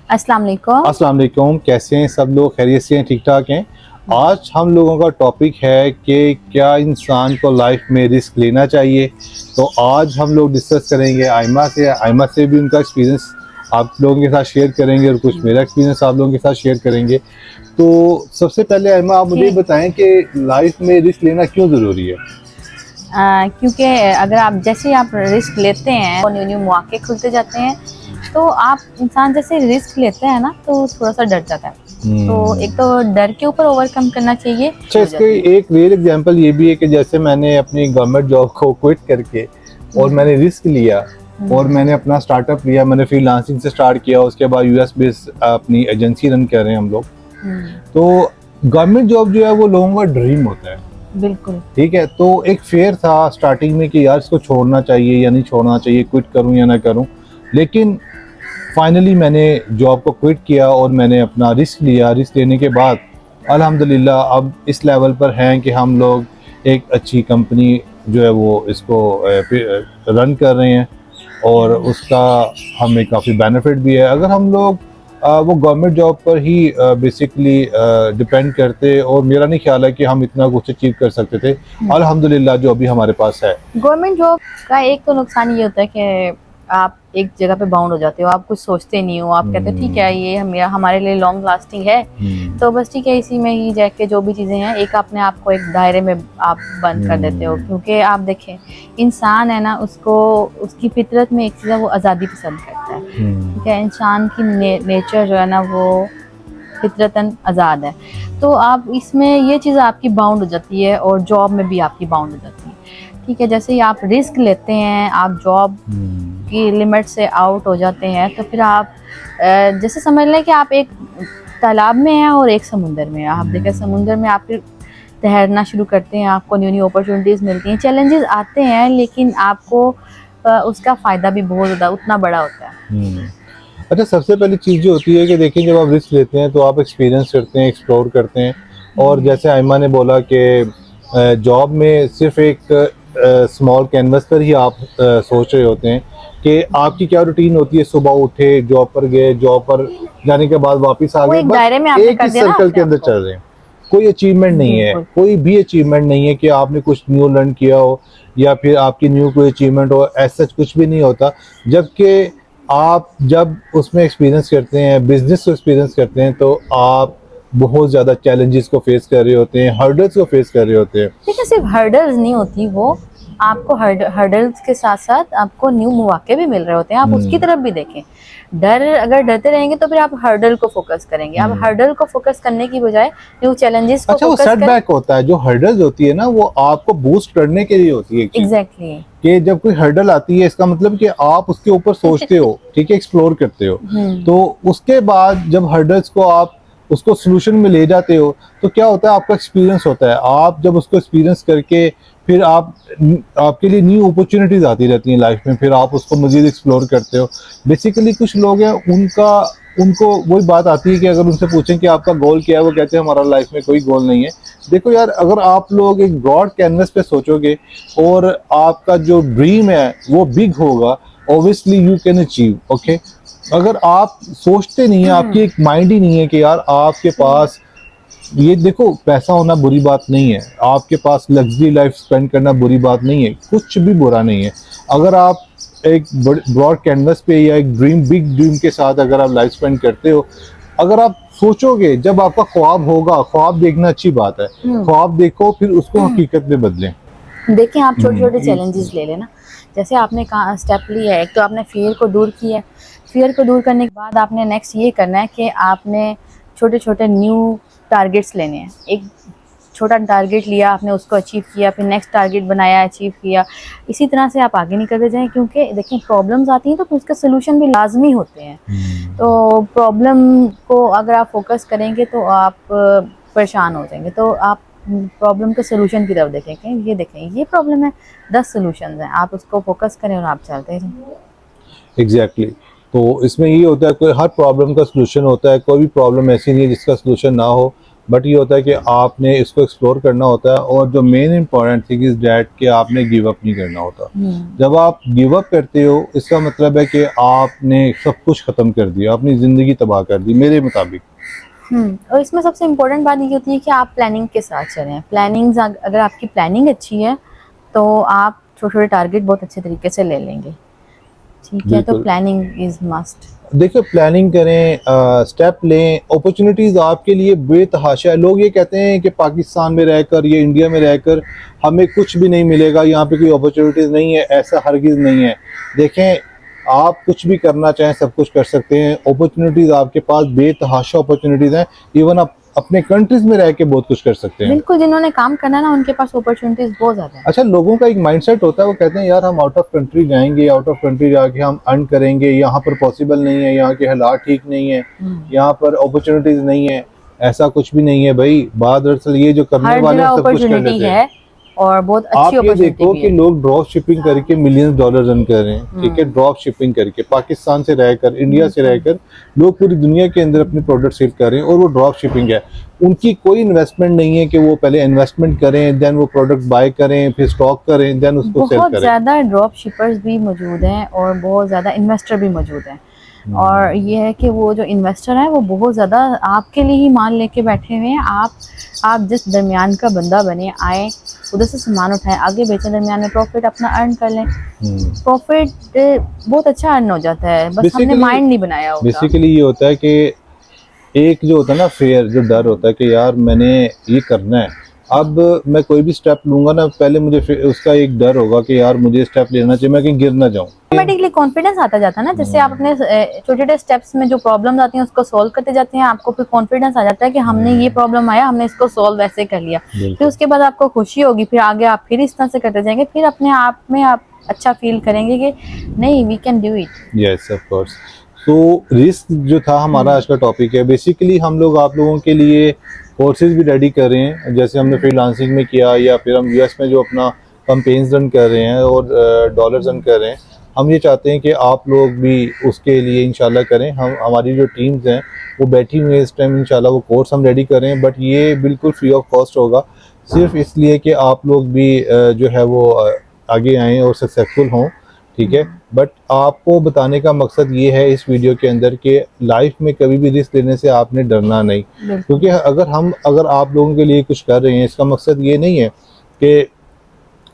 अस्सलाम वालेकुम। अस्सलाम वालेकुम। कैसे हैं सब लोग? खैरियत से हैं? ठीक ठाक हैं? आज हम लोगों का टॉपिक है कि क्या इंसान को लाइफ में रिस्क लेना चाहिए। तो आज हम लोग डिस्कस करेंगे आयमा से भी उनका एक्सपीरियंस आप लोगों के साथ शेयर करेंगे और कुछ मेरा एक्सपीरियंस आप लोगों के साथ शेयर करेंगे। तो सबसे पहले आयमा, आप मुझे बताएं कि लाइफ में रिस्क लेना क्यों ज़रूरी है? क्योंकि अगर आप जैसे आप रिस्क लेते हैं और न्यू न्यू मौके खुलते जाते हैं, तो आप इंसान जैसे रिस्क लेते हैं ना तो थोड़ा सा डर जाता है। तो एक तो डर के ऊपर ओवरकम करना चाहिए। अच्छा, इसके एक रियल एग्जांपल ये भी है कि जैसे मैंने अपनी गवर्नमेंट जॉब को क्विट करके और मैंने रिस्क लिया और मैंने अपना स्टार्टअप लिया, मैंने फ्रीलांसिंग से स्टार्ट किया, उसके बाद यूएस बेस्ड अपनी एजेंसी रन कर रहे हैं हम लोग। तो गवर्नमेंट जॉब जो है वो लोगों का ड्रीम होता है। बिल्कुल ठीक है, तो एक फेयर था स्टार्टिंग में कि यार इसको छोड़ना चाहिए या नहीं छोड़ना चाहिए, क्विट करूं या ना करूं। लेकिन फाइनली मैंने जॉब को क्विट किया और मैंने अपना रिस्क लिया। रिस्क लेने के बाद अल्हम्दुलिल्लाह अब इस लेवल पर हैं कि हम लोग एक अच्छी कंपनी जो है वो इसको रन कर रहे हैं और उसका हमें काफ़ी बेनिफिट भी है। अगर हम लोग वो गवर्नमेंट जॉब पर ही बेसिकली डिपेंड करते, और मेरा नहीं ख्याल है कि हम इतना कुछ अचीव कर सकते थे। अल्हम्दुलिल्लाह जो अभी हमारे पास है। गवर्नमेंट जॉब का एक तो नुकसान ये होता है कि आप एक जगह पे बाउंड हो जाते हो, आप कुछ सोचते नहीं हो, आप कहते हो ठीक है ये हमारे लिए लॉन्ग लास्टिंग है, तो बस ठीक है इसी में ही जाके जो भी चीज़ें हैं एक अपने आप को एक दायरे में आप बंद कर देते हो। क्योंकि आप देखें इंसान है ना, उसको उसकी फितरत में एक चीज़ है, वो आज़ादी पसंद करता है। ठीक है, इंसान की नेचर जो है ना वो फितरतन आज़ाद है। तो आप इसमें ये चीज़ आपकी बाउंड हो जाती है और जॉब में भी आपकी बाउंड हो जाती है। ठीक है, जैसे ही आप रिस्क लेते हैं, आप जॉब की लिमिट से आउट हो जाते हैं, तो फिर आप जैसे समझ लें कि आप एक तालाब में हैं और एक समुंदर में हैं। आप देखें समुंदर में आप फिर तैरना शुरू करते हैं, आपको न्यू न्यू अपॉर्चुनिटीज़ मिलती हैं, चैलेंजेस आते हैं, लेकिन आपको उसका फ़ायदा भी बहुत ज़्यादा उतना बड़ा होता है। अच्छा, सबसे पहली चीज़ जो होती है कि देखिए जब आप रिस्क लेते हैं तो आप एक्सपीरियंस करते हैं, एक्सप्लोर करते हैं। और जैसे आयमा ने बोला कि जॉब में सिर्फ एक स्मॉल कैनवस पर ही आप सोच रहे होते हैं कि आपकी क्या रूटीन होती है। सुबह उठे, जॉब पर गए, जॉब पर जाने के बाद वापस आ गए, बस एक ही सर्कल के अंदर चल रहे हैं। कोई अचीवमेंट नहीं है, कोई भी अचीवमेंट नहीं है कि आपने कुछ न्यू लर्न किया हो या फिर आपकी न्यू कोई अचीवमेंट हो, ऐसा कुछ भी नहीं होता। जबकि आप जब उसमें एक्सपीरियंस करते हैं, बिजनेस को एक्सपीरियंस करते हैं, तो आप बहुत ज़्यादा चैलेंजेस को फेस कर रहे होते हैं, हर्डल्स को फेस कर रहे होते हैं। ठीक है, सिर्फ हर्डल्स नहीं होती वो, आपको हर्डल्स के साथ साथ आपको न्यू मौके भी मिल रहे होते हैं। आप उसकी तरफ भी देखें। अगर डरते रहेंगे तो फिर आप हर्डल को फोकस करेंगे। आप हर्डल को फोकस करने की बजाय न्यू चैलेंजेस को अच्छा, वो फोकस करें। सेटबैक होता है, जो हर्डल्स होती है ना वो आपको बूस्ट करने के लिए होती है। एग्जैक्टली कि जब कोई हर्डल आती है इसका मतलब कि आप उसके ऊपर सोचते हो, ठीक है, एक्सप्लोर करते हो। तो उसके बाद जब हर्डल्स को आप उसको सोल्यूशन में ले जाते हो तो क्या होता है, आपका एक्सपीरियंस होता है। आप जब उसको एक्सपीरियंस करके फिर आपके लिए न्यू अपॉर्चुनिटीज आती रहती हैं लाइफ में, फिर आप उसको मजीद एक्सप्लोर करते हो। बेसिकली कुछ लोग हैं उनको वही बात आती है कि अगर उनसे पूछें कि आपका गोल क्या है, वो कहते हैं हमारा लाइफ में कोई गोल नहीं है। देखो यार, अगर आप लोग एक ब्रॉड कैनवस पे सोचोगे और आपका जो ड्रीम है वो बिग होगा, obviously you can achieve. Okay, अगर आप सोचते नहीं है, आपकी एक माइंड ही नहीं है कि यार आपके पास ये, देखो पैसा होना बुरी बात नहीं है, आपके पास लग्जरी लाइफ स्पेंड करना बुरी बात नहीं है, कुछ भी बुरा नहीं है। अगर आप एक ब्रॉड कैनवस पे या एक बिग ड्रीम के साथ अगर आप लाइफ स्पेंड करते हो, अगर आप सोचोगे, जब आपका ख्वाब होगा, ख्वाब देखना अच्छी बात है, ख्वाब देखो फिर उसको हकीकत में बदलें। देखिए, आप छोटे छोटे चैलेंजेस ले लेना। जैसे आपने कहा स्टेप लिया है, एक तो आपने फियर को दूर किया। फियर को दूर करने के बाद आपने नेक्स्ट ये करना है कि आपने छोटे छोटे न्यू टारगेट्स लेने हैं। एक छोटा टारगेट लिया आपने, उसको अचीव किया, फिर नेक्स्ट टारगेट बनाया, अचीव किया। इसी तरह से आप आगे निकलते जाएं, क्योंकि देखिए प्रॉब्लम्स आती हैं तो उसका सोल्यूशन भी लाजमी होते हैं। तो प्रॉब्लम को अगर आप फोकस करेंगे तो आप परेशान हो जाएंगे। तो आप प्रॉब्लम के सोल्यूशन की तरफ देखें कि ये देखें ये प्रॉब्लम है, 10 सोल्यूशंस हैं, आप उसको फोकस करें और आप चलते रहें। एग्जैक्टली तो इसमें ये होता है, कोई हर प्रॉब्लम का सलूशन होता है, कोई भी प्रॉब्लम ऐसी नहीं है जिसका सलूशन ना हो। बट ये होता है कि आपने इसको एक्सप्लोर करना होता है, और जो main important thing is that कि आपने गिव अप नहीं करना होता। जब आप गिव अप करते हो इसका मतलब है कि आपने सब कुछ ख़त्म कर दिया, अपनी ज़िंदगी तबाह कर दी मेरे मुताबिक। और इसमें सबसे इम्पोर्टेंट बात ये होती है कि आप प्लानिंग के साथ चलें। प्लानिंग, अगर आपकी प्लानिंग अच्छी है तो आप छोटे छोटे टारगेट बहुत अच्छे तरीके से ले लेंगे, ठीक है। तो प्लानिंग इज मस्ट। देखिए प्लानिंग करें, स्टेप लें, अपॉर्चुनिटीज़ आपके लिए बेतहाशा है। लोग ये कहते हैं कि पाकिस्तान में रहकर या इंडिया में रहकर हमें कुछ भी नहीं मिलेगा, यहाँ पे कोई अपॉर्चुनिटीज़ नहीं है, ऐसा हरगिज़ नहीं है। देखें, आप कुछ भी करना चाहें सब कुछ कर सकते हैं। अपॉर्चुनिटीज़ आपके पास बेतहाशा अपॉर्चुनिटीज़ हैं। इवन आप अपने कंट्रीज में रह के बहुत कुछ कर सकते हैं। बिल्कुल, जिन्होंने काम करना है ना उनके पास अपॉर्चुनिटीज बहुत ज्यादा है। अच्छा, लोगों का एक माइंडसेट होता है, वो कहते हैं यार हम आउट ऑफ कंट्री जाएंगे, आउट ऑफ कंट्री जाके हम अर्न करेंगे, यहाँ पर पॉसिबल नहीं है, यहाँ के हालात ठीक नहीं है, यहाँ पर अपॉर्चुनिटीज नहीं है। ऐसा कुछ भी नहीं है भाई। बात दरअसल ये जो करने वाले हैं सब कुछ कर लेते हैं। और बहुत अच्छी आप ये अपॉर्चुनिटी देखो कि लोग ड्रॉप शिपिंग करके मिलियंस डॉलर अर्न कर रहे हैं, ठीक है। ड्रॉप शिपिंग करके पाकिस्तान से रहकर, इंडिया से रहकर लोग पूरी दुनिया के अंदर अपने प्रोडक्ट सेल कर रहे हैं, और वो ड्रॉप शिपिंग है। उनकी कोई इन्वेस्टमेंट नहीं है कि वो पहले इन्वेस्टमेंट करें, देन वो प्रोडक्ट बाय करें, फिर स्टॉक करें, देन उसको सेल करें। बहुत ज्यादा ड्रॉप शिपर्स भी मौजूद हैं और बहुत ज्यादा इन्वेस्टर भी मौजूद हैं। और ये है कि वो जो इन्वेस्टर है वो बहुत ज़्यादा आपके लिए ही माल लेके बैठे हुए हैं। आप जिस दरमियान का बंदा बने, आए उधर से सामान उठाएं, आगे बेचें, दरमियान में प्रॉफिट अपना अर्न कर लें। प्रॉफिट बहुत अच्छा अर्न हो जाता है, बस हमने माइंड नहीं बनाया होता। बेसिकली ये होता है कि एक जो होता है ना फेयर, जो डर होता है कि यार मैंने ये करना है, अब मैं कोई भी स्टेप लूंगा ना, पहले मुझे उसका एक डर होगा कि यार मुझे स्टेप लेना चाहिए, मैं कहीं गिर ना जाऊं। ऑटोमेटिकली कॉन्फिडेंस आता जाता है ना, जैसे आप अपने छोटे छोटे स्टेप्स में जो प्रॉब्लम्स आती हैं उसको सॉल्व करते जाते हैं, आपको फिर कॉन्फिडेंस आ जाता है कि हमने ये प्रॉब्लम आया, हमने इसको सॉल्व ऐसे कर लिया। फिर उसके बाद आपको खुशी होगी, फिर आगे आप फिर इस तरह से करते जाएंगे, फिर अपने आप में आप अच्छा फील करेंगे कि नहीं, we can do it. Yes of course. तो रिस्क जो था हमारा आज का टॉपिक है। बेसिकली हम लोग आप लोगों के लिए कोर्सेज भी रेडी कर रहे हैं, जैसे हमने फ्रीलांसिंग में किया, या फिर हम यूएस में जो अपना कैंपेन्स रन कर रहे हैं और डॉलर्स रन कर रहे हैं। हम ये चाहते हैं कि आप लोग भी उसके लिए इंशाल्लाह करें। हमारी जो टीम्स हैं वो बैठी हुई है इस टाइम, इंशाल्लाह वो कोर्स हम रेडी कर रहे हैं, बट ये बिल्कुल फ्री ऑफ कॉस्ट होगा, सिर्फ इसलिए कि आप लोग भी जो है वो आगे आएँ और सक्सेसफुल हों, ठीक है। बट आपको बताने का मकसद ये है इस वीडियो के अंदर कि लाइफ में कभी भी रिस्क लेने से आपने डरना नहीं, क्योंकि अगर आप लोगों के लिए कुछ कर रहे हैं, इसका मकसद ये नहीं है कि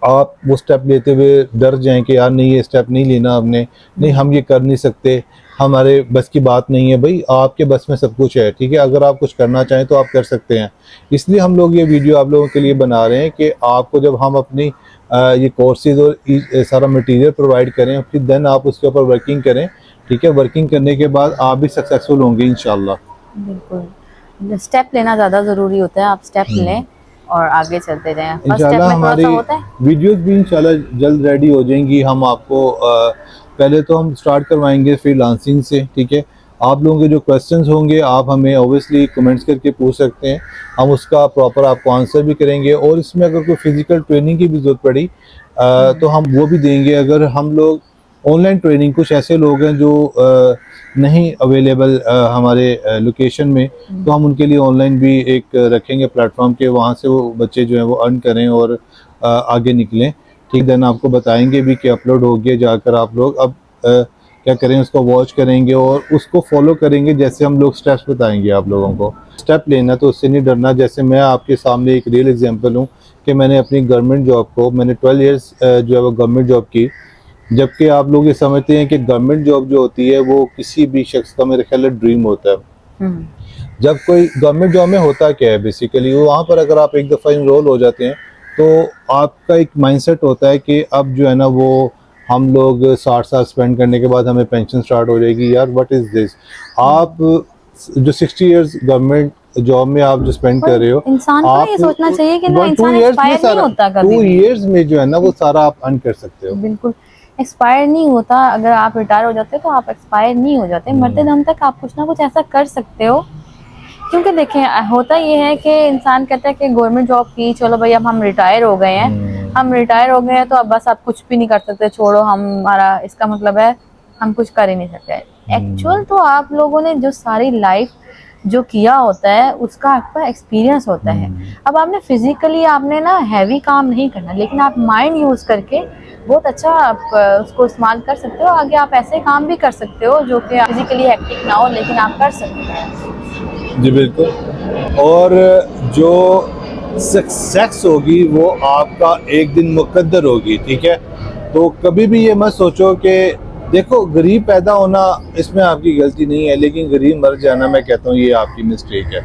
आप वो स्टेप लेते हुए डर जाएं कि यार नहीं ये स्टेप नहीं लेना हमने, नहीं हम ये कर नहीं सकते, हमारे बस की बात नहीं है। भाई आपके बस में सब कुछ है, ठीक है। अगर आप कुछ करना चाहें तो आप कर सकते हैं। इसलिए हम लोग ये वीडियो आप लोगों के लिए बना रहे हैं कि आपको जब हम अपनी ये कोर्सेज और सारा मटेरियल प्रोवाइड करें, फिर देन आप उसके ऊपर वर्किंग करें, ठीक है। वर्किंग करने के बाद आप भी सक्सेसफुल होंगे इंशाल्लाह। बिल्कुल, स्टेप लेना ज़्यादा ज़रूरी होता है। आप स्टेप लें और आगे चलते जाएं। इंशाल्लाह हमारी वीडियोस भी इंशाल्लाह जल्द रेडी हो जाएंगी। हम आपको पहले तो हम स्टार्ट करवाएंगे फ्रीलांसिंग से, ठीक है। आप लोगों के जो क्वेश्चंस होंगे आप हमें ऑब्वियसली कमेंट्स करके पूछ सकते हैं, हम उसका प्रॉपर आपको आंसर भी करेंगे। और इसमें अगर कोई फिजिकल ट्रेनिंग की भी ज़रूरत पड़ी तो हम वो भी देंगे। अगर हम लोग ऑनलाइन ट्रेनिंग, कुछ ऐसे लोग हैं जो नहीं अवेलेबल हमारे लोकेशन में, तो हम उनके लिए ऑनलाइन भी एक रखेंगे प्लेटफॉर्म के, वहाँ से वो बच्चे जो हैं वो अर्न करें और आगे निकलें, ठीक। देन आपको बताएंगे भी कि अपलोड हो गया, जाकर आप लोग अब क्या करें, उसको वॉच करेंगे और उसको फॉलो करेंगे, जैसे हम लोग स्टेप्स बताएंगे आप लोगों को। स्टेप लेना तो उससे नहीं डरना। जैसे मैं आपके सामने एक रियल एग्जांपल हूँ कि मैंने अपनी गवर्नमेंट जॉब को, मैंने 12 इयर्स जो है वो गवर्नमेंट जॉब की, जबकि आप लोग ये समझते हैं कि गवर्नमेंट जॉब जो होती है वो किसी भी शख्स का मेरे ख्याल ड्रीम होता है। जब कोई गवर्नमेंट जॉब में होता क्या है, बेसिकली वहाँ पर अगर आप एक दफ़ा इनरोल हो जाते हैं तो आपका एक माइंडसेट होता है कि अब जो है ना वो हम लोग 60 साल स्पेंड करने के बाद हमें पेंशन स्टार्ट हो जाएगी। यार व्हाट इज़ दिस। आप जो 60 इयर्स गवर्नमेंट जॉब में आप जो स्पेंड कर रहे हो, इंसान को ये सोचना चाहिए कि ना इंसान एक्सपायर नहीं होता कभी। 2 इयर्स में जो है ना वो सारा आप अर्न कर सकते हो। बिल्कुल एक्सपायर नहीं होता। अगर आप रिटायर हो जाते हो तो आप एक्सपायर नहीं हो जाते, मरते दम तक आप कुछ ना कुछ ऐसा कर सकते हो। क्योंकि देखें, होता ये है कि इंसान कहता है कि गवर्नमेंट जॉब की, चलो भाई अब हम रिटायर हो गए हैं, हम रिटायर हो गए हैं तो अब बस आप कुछ भी नहीं कर सकते, छोड़ो हमारा, इसका मतलब है हम कुछ कर ही नहीं सकते। एक्चुअल तो आप लोगों ने जो सारी लाइफ जो किया होता है उसका आपका एक्सपीरियंस होता है। अब आपने फिजिकली आपने ना हैवी काम नहीं करना, लेकिन आप माइंड यूज करके बहुत अच्छा आप उसको इस्तेमाल कर सकते हो। आगे आप ऐसे काम भी कर सकते हो जो कि फिजिकली हेक्टिक ना हो, लेकिन आप कर सकते हैं। जी बिल्कुल। और जो सक्सेस होगी वो आपका एक दिन मुकद्दर होगी, ठीक है। तो कभी भी ये मत सोचो कि देखो गरीब पैदा होना इसमें आपकी गलती नहीं है, लेकिन गरीब मर जाना मैं कहता हूँ ये आपकी मिस्टेक है।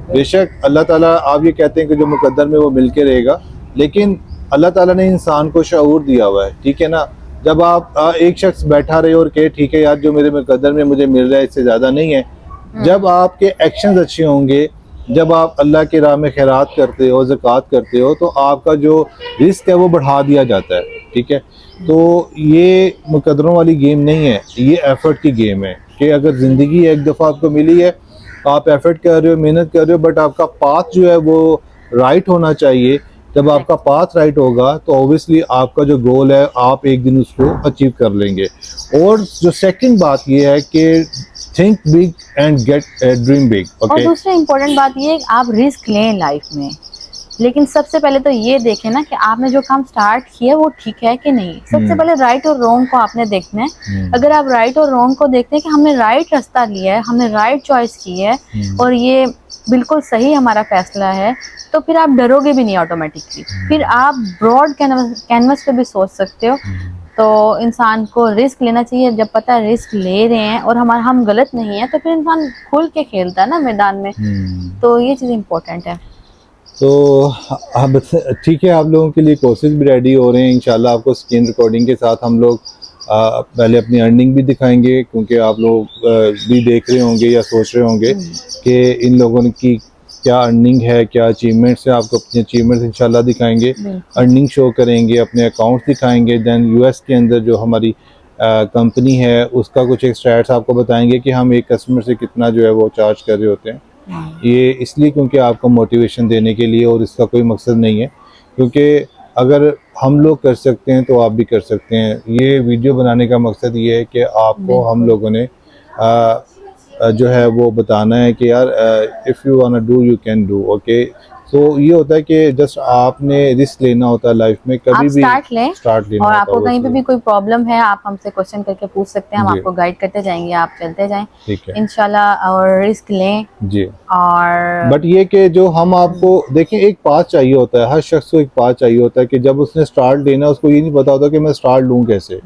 बेशक अल्लाह ताला आप ये कहते हैं कि जो मुकद्दर में वो मिल के रहेगा, लेकिन अल्लाह ताला ने इंसान को शऊर दिया हुआ है, ठीक है ना। जब आप एक शख्स बैठा रहे और कहे ठीक है यार जो मेरे मुकद्दर में मुझे मिल रहा है इससे ज़्यादा नहीं है, जब आपके एक्शंस अच्छे होंगे, जब आप अल्लाह की राह में खैरात करते हो, ज़कात करते हो, तो आपका जो रिस्क है वो बढ़ा दिया जाता है, ठीक है। तो ये मुकद्दरों वाली गेम नहीं है, ये एफर्ट की गेम है कि अगर ज़िंदगी एक दफ़ा आपको मिली है, आप एफर्ट कर रहे हो, मेहनत कर रहे हो, बट आपका पाथ जो है वो राइट होना चाहिए। जब आपका पाथ राइट होगा तो ऑब्वियसली आपका जो गोल है आप एक दिन उसको अचीव कर लेंगे। और जो सेकंड बात ये है कि think big and get dream big. और दूसरी इम्पोर्टेंट बात ये है कि आप रिस्क लें लाइफ में, लेकिन सबसे पहले तो ये देखें ना कि आपने जो काम स्टार्ट किया वो ठीक है कि नहीं। सबसे पहले राइट और रॉन्ग को आपने देखना है। अगर आप राइट और रॉन्ग को देखते हैं कि हमने राइट रास्ता लिया है, हमने राइट चॉइस की है और ये बिल्कुल सही हमारा फैसला है, तो फिर आप डरोगे भी नहीं ऑटोमेटिकली। फिर आप ब्रॉड कैनवस पे भी सोच सकते हो। तो इंसान को रिस्क लेना चाहिए। जब पता है रिस्क ले रहे हैं और हम गलत नहीं है, तो फिर इंसान खुल के खेलता है ना मैदान में। तो ये चीज़ इम्पोर्टेंट है। तो अब ठीक है, आप लोगों के लिए कोर्सेज भी रेडी हो रहे हैं इंशाल्लाह। आपको स्क्रीन रिकॉर्डिंग के साथ हम लोग पहले अपनी अर्निंग भी दिखाएंगे, क्योंकि आप लोग भी देख रहे होंगे या सोच रहे होंगे कि इन लोगों की क्या अर्निंग है, क्या अचीवमेंट्स है। आपको अपनी अचीवमेंट्स इंशाल्लाह दिखाएंगे, अर्निंग शो करेंगे, अपने अकाउंट्स दिखाएंगे। देन यूएस के अंदर जो हमारी कंपनी है उसका कुछ एक स्टैट्स आपको बताएंगे कि हम एक कस्टमर से कितना जो है वो चार्ज कर रहे होते हैं। ये इसलिए क्योंकि आपको मोटिवेशन देने के लिए, और इसका कोई मकसद नहीं है, क्योंकि अगर हम लोग कर सकते हैं तो आप भी कर सकते हैं। ये वीडियो बनाने का मकसद ये है कि आपको हम लोगों ने जो है वो बताना है कि यार if you want to do you can do, okay. तो ये होता है कि जस्ट आपने रिस्क लेना होता है लाइफ में, कभी भी स्टार्ट लेना। और आपको कहीं पे भी कोई प्रॉब्लम है आप हमसे क्वेश्चन करके पूछ सकते हैं, हम आपको गाइड करते जाएंगे, आप चलते जाएं, ठीक है इंशाल्लाह। और रिस्क लें जी। और बट ये कि जो हम आपको देखें, एक पाथ चाहिए होता है, हर शख्स को एक पाथ चाहिए होता है कि जब उसने स्टार्ट लेना उसको ये नहीं पता होता कि मैं स्टार्ट लूँ कैसे।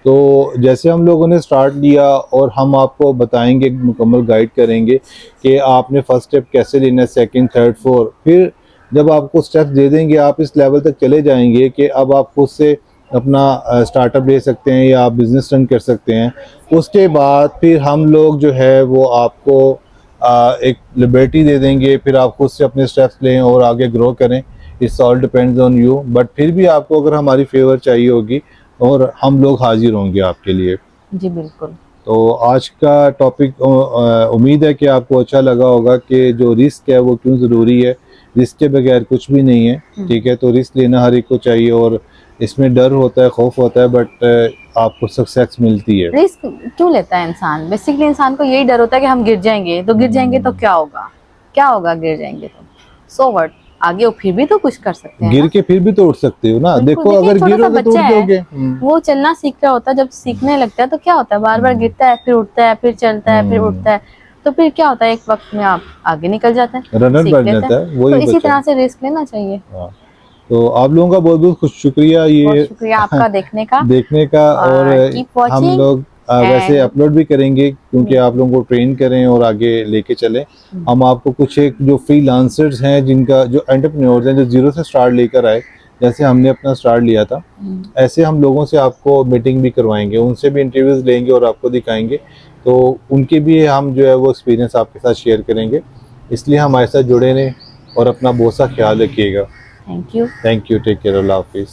तो जैसे हम लोगों ने स्टार्ट लिया और हम आपको बताएंगे, मुकम्मल गाइड करेंगे कि आपने फर्स्ट स्टेप कैसे लेना है, सेकंड, थर्ड, फोर्थ। फिर जब आपको स्टेप्स दे देंगे आप इस लेवल तक चले जाएंगे कि अब आप खुद से अपना स्टार्टअप ले सकते हैं या आप बिज़नेस रन कर सकते हैं। उसके बाद फिर हम लोग जो है वो आपको एक लिबर्टी दे देंगे, फिर आप खुद से अपने स्टेप्स लें और आगे ग्रो करें। It's all depends on you. But फिर भी आपको अगर हमारी फेवर चाहिए होगी और हम लोग हाजिर होंगे आपके लिए। जी बिल्कुल। तो आज का टॉपिक उम्मीद है कि आपको अच्छा लगा होगा कि जो रिस्क है वो क्यों ज़रूरी है। रिस्क के बगैर कुछ भी नहीं है, ठीक है। तो रिस्क लेना हर एक को चाहिए और इसमें डर होता है, खौफ होता है, बट आपको सक्सेस मिलती है। रिस्क क्यों लेता है इंसान? बेसिकली इंसान को यही डर होता है कि हम गिर जाएंगे, तो गिर जाएंगे तो क्या होगा, क्या होगा गिर जाएंगे तो सो व्हाट, आगे वो फिर भी तो कुछ कर सकते हैं। गिर के फिर भी तो उठ सकते हो ना। देखो अगर गिरोगे तो उठ जाओगे। वो चलना सीख रहा होता है, जब सीखने लगता है तो क्या होता है, बार बार गिरता है, फिर उठता है, फिर चलता है, फिर उठता है, तो फिर क्या होता है, एक वक्त में आप आगे निकल जाते हैं, रनर बन जाता है। तो इसी तरह से रिस्क लेना चाहिए। तो आप लोगों का बहुत बहुत शुक्रिया, ये शुक्रिया आपका देखने का और हम लोग वैसे अपलोड भी करेंगे क्योंकि आप लोगों को ट्रेन करें और आगे लेके चलें। हम आपको कुछ एक जो फ्रीलांसर्स हैं, जिनका जो एंटरप्रेन्योर्स हैं, जो जीरो से स्टार्ट लेकर आए, जैसे हमने अपना स्टार्ट लिया था, ऐसे हम लोगों से आपको मीटिंग भी करवाएंगे, उनसे भी इंटरव्यूज लेंगे और आपको दिखाएंगे। तो उनके भी हम जो है वो एक्सपीरियंस आपके साथ शेयर करेंगे। इसलिए हमारे साथ जुड़े रहें और अपना बहुत सा ख्याल रखिएगा। Thank you. Take care. अल्लाह हाफिज़।